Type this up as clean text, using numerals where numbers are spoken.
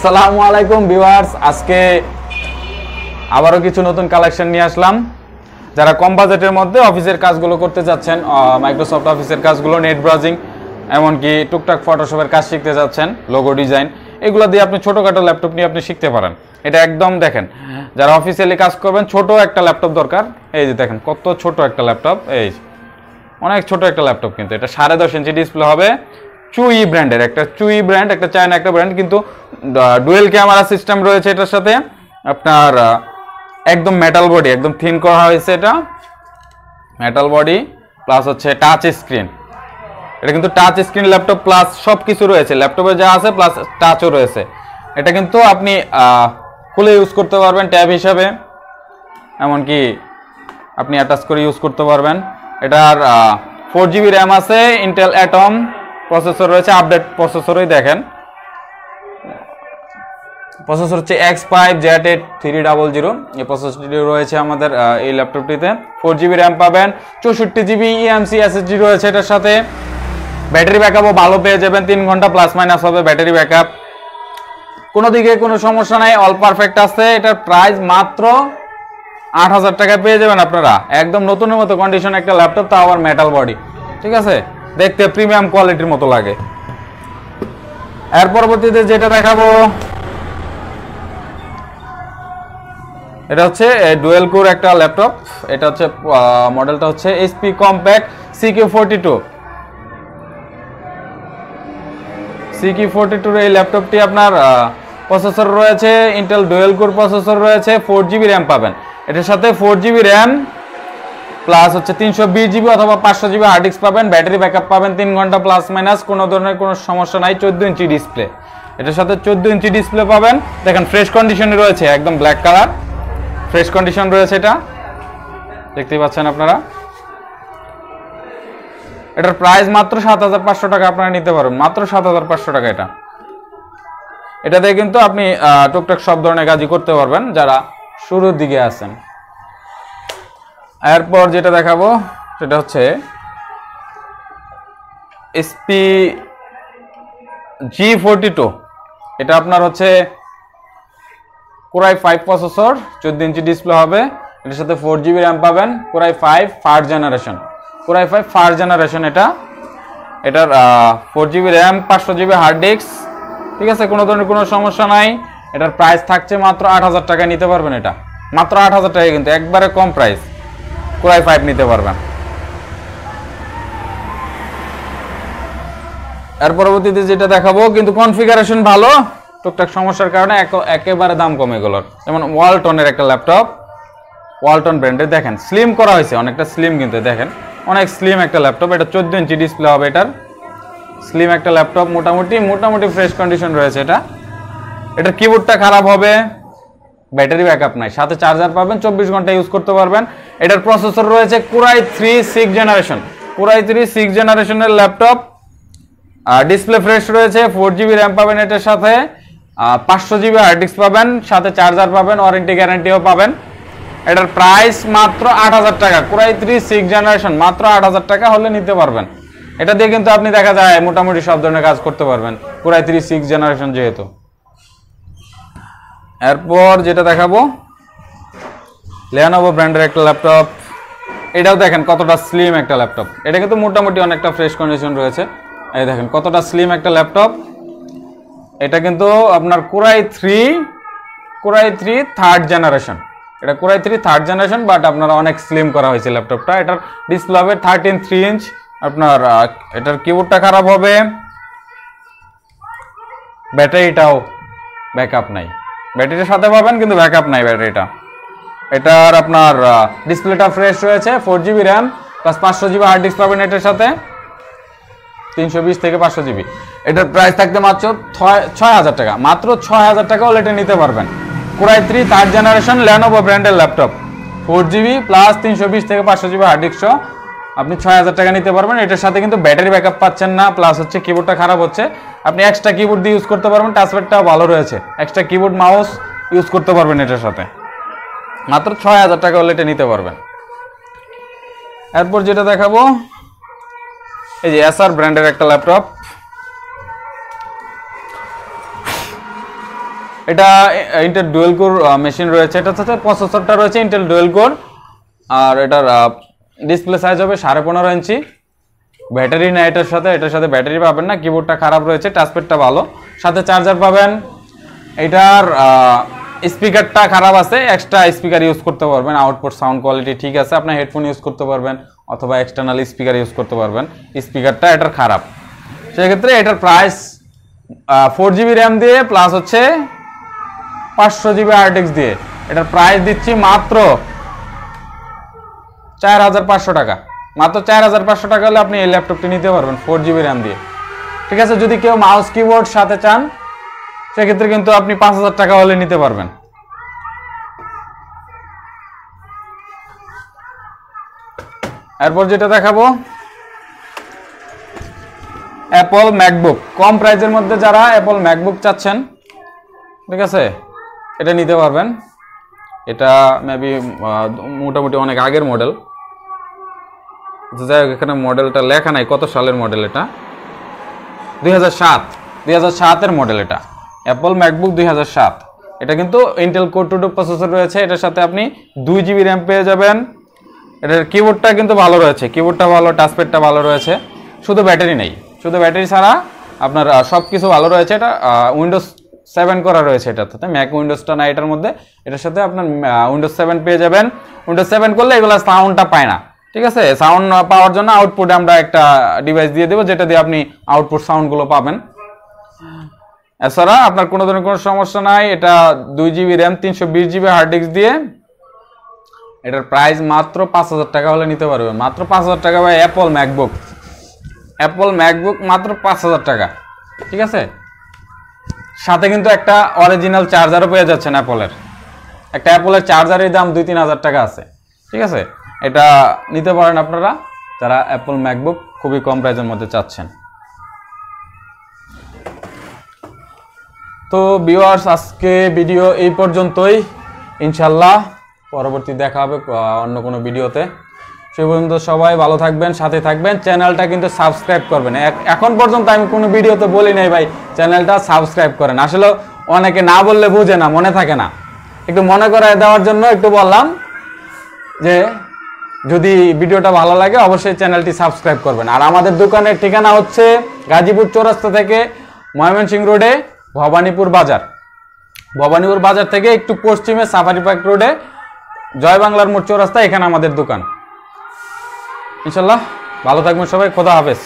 আসসালামু আলাইকুম ভিউয়ার্স, আজকে আবারও কিছু নতুন কালেকশন নিয়ে আসলাম। যারা কম বাজেটের মধ্যে অফিসের কাজগুলো করতে যাচ্ছেন, মাইক্রোসফট অফিসের কাজগুলো, নেট ব্রাউজিং, এমনকি টুকটাক ফটোশপের কাজ শিখতে যাচ্ছেন, লোগো ডিজাইন, এগুলো দিয়ে আপনি ছোটোখাটো ল্যাপটপ নিয়ে আপনি শিখতে পারেন। এটা একদম দেখেন, যারা অফিসিয়ালি কাজ করবেন ছোট একটা ল্যাপটপ দরকার। এই যে দেখেন কত ছোট একটা ল্যাপটপ, এই অনেক ছোট একটা ল্যাপটপ, কিন্তু এটা 10.5 ইঞ্চি ডিসপ্লে হবে। চুই ব্র্যান্ডের, একটা চুই ব্র্যান্ড, একটা চায়না একটা ব্র্যান্ড, কিন্তু ডুয়েল ক্যামেরা সিস্টেম রয়েছে এটার সাথে। আপনার একদম মেটাল বডি, একদম থিন করা হয়েছে, এটা মেটাল বডি প্লাস হচ্ছে টাচ স্ক্রিন। এটা কিন্তু টাচ স্ক্রিন ল্যাপটপ প্লাস সব কিছু রয়েছে, ল্যাপটপে যা আছে প্লাস টাচও রয়েছে। এটা কিন্তু আপনি খুলে ইউজ করতে পারবেন ট্যাব হিসাবে, এমনকি আপনি অ্যাটাচ করে ইউজ করতে পারবেন। এটার 4GB র্যাম আছে, ইন্টেল অ্যাটম প্রসেসর রয়েছে, আপডেট প্রসেসরই দেখেন। প্রসেসর হচ্ছে X5Z8300, এই প্রসেসরটি রয়েছে আমাদের এই ল্যাপটপটিতে। 4GB র্যাম পাবেন, 64GB eMMC SSD রয়েছে এটার সাথে। ব্যাটারি ব্যাকআপও ভালো পেয়ে যাবেন, 3 ঘন্টা প্লাস মাইনাস হবে ব্যাটারি ব্যাকআপ, কোনো দিকে কোনো সমস্যা নাই, অল পারফেক্ট আছে। এটার প্রাইস মাত্র 8,000 টাকায় পেয়ে যাবেন আপনারা, একদম নতুনের মতো কন্ডিশন একটা ল্যাপটপ, তাও আবার মেটাল বডি, ঠিক আছে, দেখতে প্রিমিয়াম কোয়ালিটির মতো লাগে। এর পরবর্তীতে যেটা দেখাবো, এটা হচ্ছে ডুয়েল কোর একটা ল্যাপটপ। এটা হচ্ছে মডেলটা হচ্ছে HP কম্প্যাক্ট CQ42। CQ42 এই ল্যাপটপটি আপনার প্রসেসর রয়েছে ইন্টেল ডুয়েল কোর প্রসেসর রয়েছে, 4GB র্যাম পাবেন এটার সাথে। 4GB র্যাম প্লাস হচ্ছে 320GB অথবা 500GB হার্ড ডিস্ক পাবেন। ব্যাটারি ব্যাকআপ পাবেন 3 ঘন্টা প্লাস মাইনাস, কোনো ধরনের কোনো সমস্যা নাই। 14 ইঞ্চি ডিসপ্লে, এটার সাথে 14 ইঞ্চি ডিসপ্লে পাবেন। দেখেন ফ্রেশ কন্ডিশনে রয়েছে, একদম ব্ল্যাক কালার, ফ্রেশ কন্ডিশন রয়েছে, এটা দেখতেই পাচ্ছেন আপনারা। এটার প্রাইস মাত্র 7,500 টাকা আপনারা নিতে পারবেন, মাত্র 7,500 টাকা। এটা দিয়ে কিন্তু আপনি টুকটাক সব ধরনের কাজই করতে পারবেন যারা শুরুর দিকে আছেন। এরপর যেটা দেখাবো সেটা হচ্ছে HP G42। এটা আপনার হচ্ছে Core i5 processor, 14 inch display হবে, এটার সাথে 4GB র্যাম পাবেন। Core i5 first generation, Core i5 first generation. এটার 4GB RAM, 500GB hard disk, ঠিক আছে, কোনো ধরনের কোনো সমস্যা নাই। এটার প্রাইস থাকছে মাত্র 8,000 টাকা, নিতে পারবেন এটা মাত্র 8,000 টাকা, কিন্তু একবারে কম প্রাইস। Core i5 নিতে পারবেন। এর পরবর্তীতে যেটা দেখাবো, কিন্তু কনফিগারেশন ভালো, টুকটাক সমস্যার কারণে একেবারে দাম কমে গেল। যেমন ওয়ালটনের একটা ল্যাপটপ, ওয়ালটন ব্র্যান্ডের, দেখেন স্লিম করা হয়েছে, অনেকটা স্লিম, কিন্তু দেখেন অনেক স্লিম একটা ল্যাপটপ। এটা 14 ইঞ্চি ডিসপ্লে হবে, এটার স্লিম একটা ল্যাপটপ, মোটামুটি ফ্রেশ কন্ডিশন রয়েছে। এটার কিবোর্ডটা খারাপ হবে, ব্যাটারি ব্যাকআপ নাই, সাথে চার্জার পাবেন, 24 ঘন্টা ইউজ করতে পারবেন। এটার প্রসেসর রয়েছে Core i3 6th generation, Core i3 6th জেনারেশনের ল্যাপটপ। ডিসপ্লে ফ্রেশ রয়েছে, 4GB র্যাম পাবেন এটার সাথে, 500GB হার্ড ডিস্ক পাবেন, সাথে চার্জার পাবেন, ওয়ারেন্টি গ্যারান্টিও পাবেন। এটার প্রাইস মাত্র 8,000 টাকা, Core i3 6th জেনারেশন, মাত্র 8,000 টাকা হলে নিতে পারবেন। এটা দিয়ে কিন্তু আপনি দেখা যায় মোটামুটি সব ধরনের কাজ করতে পারবেন, Core i3 6th জেনারেশন যেহেতু। এরপর যেটা দেখাবো, Lenovo ব্র্যান্ডের একটা ল্যাপটপ। এটাও দেখেন কতটা স্লিম একটা ল্যাপটপ, এটা কিন্তু মোটামুটি অনেকটা ফ্রেশ কন্ডিশন রয়েছে। এই দেখেন কতটা স্লিম একটা ল্যাপটপ। এটা কিন্তু আপনার Core i3 থার্ড জেনারেশন, এটা Core i3 third generation, but আপনারা অনেক স্লিম করা হয়েছে ল্যাপটপটা। এটার ডিসপ্লে হবে 13.3 ইঞ্চ। আপনার এটার কিবোর্ডটা খারাপ হবে, ব্যাটারিটাও ব্যাকআপ নাই, ব্যাটারির সাথে পাবেন কিন্তু ব্যাকআপ নাই ব্যাটারিটা। এটার আপনার ডিসপ্লেটা ফ্রেশ রয়েছে, 4GB RAM plus 500GB hard disk পাবেন এটার সাথে, 320 থেকে 500GB। এটার প্রাইস থাকতে মাত্র 6,000 টাকা, মাত্র 6,000 টাকা হলে এটা নিতে পারবেন। Core i3 third generation Lenovo ব্র্যান্ডের ল্যাপটপ, 4GB প্লাস 320 থেকে 500GB হার্ড ডিস্ক সহ আপনি 6,000 টাকা নিতে পারবেন। এটার সাথে কিন্তু ব্যাটারি ব্যাকআপ পাচ্ছেন না, প্লাস হচ্ছে কিবোর্ডটা খারাপ হচ্ছে। আপনি এক্সট্রা কিবোর্ড দিয়ে ইউজ করতে পারবেন, টাচপ্যাডটাও ভালো রয়েছে, এক্সট্রা কিবোর্ড মাউস ইউজ করতে পারবেন এটার সাথে। মাত্র 6,000 টাকা হলে এটা নিতে পারবেন। এরপর যেটা দেখাবো, এই যে এসার ব্র্যান্ডের একটা ল্যাপটপ। এটা ইন্টেল ডুয়েল কোর মেশিন রয়েছে, এটার সাথে প্রসেসরটা রয়েছে ইন্টেল ডুয়েল কোর। আর এটার ডিসপ্লে সাইজ হবে 15.5 ইঞ্চি। ব্যাটারি না এটার সাথে ব্যাটারি পাবেন না। কিবোর্ডটা খারাপ রয়েছে, টাচপ্যাডটা ভালো, সাথে চার্জার পাবেন। এটার স্পিকারটা খারাপ আছে, এক্সট্রা স্পিকার ইউজ করতে পারবেন। আউটপুট সাউন্ড কোয়ালিটি ঠিক আছে, আপনার হেডফোন ইউজ করতে পারবেন অথবা এক্সটার্নাল স্পিকার ইউজ করতে পারবেন। স্পিকারটা এটার খারাপ, সেক্ষেত্রে এটার প্রাইস 4GB র্যাম দিয়ে প্লাস হচ্ছে 500GB RTX দিয়ে এটার প্রাইস দিচ্ছি মাত্র 4500 টাকা। মাত্র 4500 টাকা হলে আপনি এই ল্যাপটপটি নিতে পারবেন 4GB র্যাম দিয়ে। ঠিক আছে, যদি কেউ মাউস কিবোর্ড সাথে চান সেক্ষেত্রে কিন্তু আপনি 5000 টাকা হলে নিতে পারবেন। এরপর যেটা দেখাবো অ্যাপল ম্যাকবুক। কম প্রাইসের মধ্যে যারা অ্যাপল ম্যাকবুক চাচ্ছেন, ঠিক আছে, এটা নিতে পারবেন। এটা মেবি মোটামুটি অনেক আগের মডেল, যাই হোক এখানে মডেলটা লেখা নাই কত সালের মডেল। এটা 2007 মডেল। এটা অ্যাপল ম্যাকবুক 2007। এটা কিন্তু ইন্টেল কোর 2 প্রসেসর রয়েছে, এটার সাথে আপনি 2GB র্যাম পেয়ে যাবেন। এটার কিবোর্ডটা কিন্তু ভালো রয়েছে, কিবোর্ডটা ভালো, টাচপ্যাডটা ভালো রয়েছে, শুধু ব্যাটারি নেই। শুধু ব্যাটারি ছাড়া আপনার সব কিছু ভালো রয়েছে। এটা উইন্ডোজ 7 করা রয়েছে এটাতে, ম্যাক উইন্ডোজটা না এটার মধ্যে। এটার সাথে আপনার উইন্ডোজ 7 পেয়ে যাবেন। উইন্ডোজ 7 করলে এগুলো সাউন্ডটা পায় না, ঠিক আছে। সাউন্ড পাওয়ার জন্য আউটপুটে আমরা একটা ডিভাইস দিয়ে দেবো, যেটা দিয়ে আপনি আউটপুট সাউন্ডগুলো পাবেন। এছাড়া আপনার কোনো ধরনের কোনো সমস্যা নাই। এটা 2GB RAM 320GB hard disk দিয়ে। এটার প্রাইস মাত্র 5000 টাকা হলে নিতে পারবেন। মাত্র 5000 টাকা ভাই অ্যাপল ম্যাকবুক মাত্র 5000 টাকা, ঠিক আছে। সাথে কিন্তু একটা অরিজিনাল চার্জারও পেয়ে যাচ্ছেন অ্যাপলের। একটা অ্যাপলের চার্জারের দাম 2-3 হাজার টাকা আছে, ঠিক আছে। এটা নিতে পারেন আপনারা যারা অ্যাপল ম্যাকবুক খুবই কম প্রাইসের মধ্যে চাচ্ছেন। তো ভিউয়ার্স, আজকে ভিডিও এই পর্যন্তই। ইনশাল্লাহ পরবর্তী দেখা হবে অন্য কোনো ভিডিওতে। সে পর্যন্ত সবাই ভালো থাকবেন, সাথে থাকবেন। চ্যানেলটা কিন্তু সাবস্ক্রাইব করবেন। এখন পর্যন্ত আমি কোনো ভিডিওতে বলি নাই ভাই চ্যানেলটা সাবস্ক্রাইব করেন। আসলে অনেকে না বললে বুঝে না, মনে থাকে না। একটু মনে করায় দেওয়ার জন্য একটু বললাম যে যদি ভিডিওটা ভালো লাগে অবশ্যই চ্যানেলটি সাবস্ক্রাইব করবেন। আর আমাদের দোকানের ঠিকানা হচ্ছে গাজীপুর চৌরাস্তা থেকে ময়মনসিংহ রোডে ভবানীপুর বাজার থেকে একটু পশ্চিমে সাফারি পার্ক রোডে জয় বাংলার মোড় চৌরাস্তা, এখানে আমাদের দোকান। ইনশাল্লাহ ভালো থাকবেন সবাই, খোদা হাফেজ।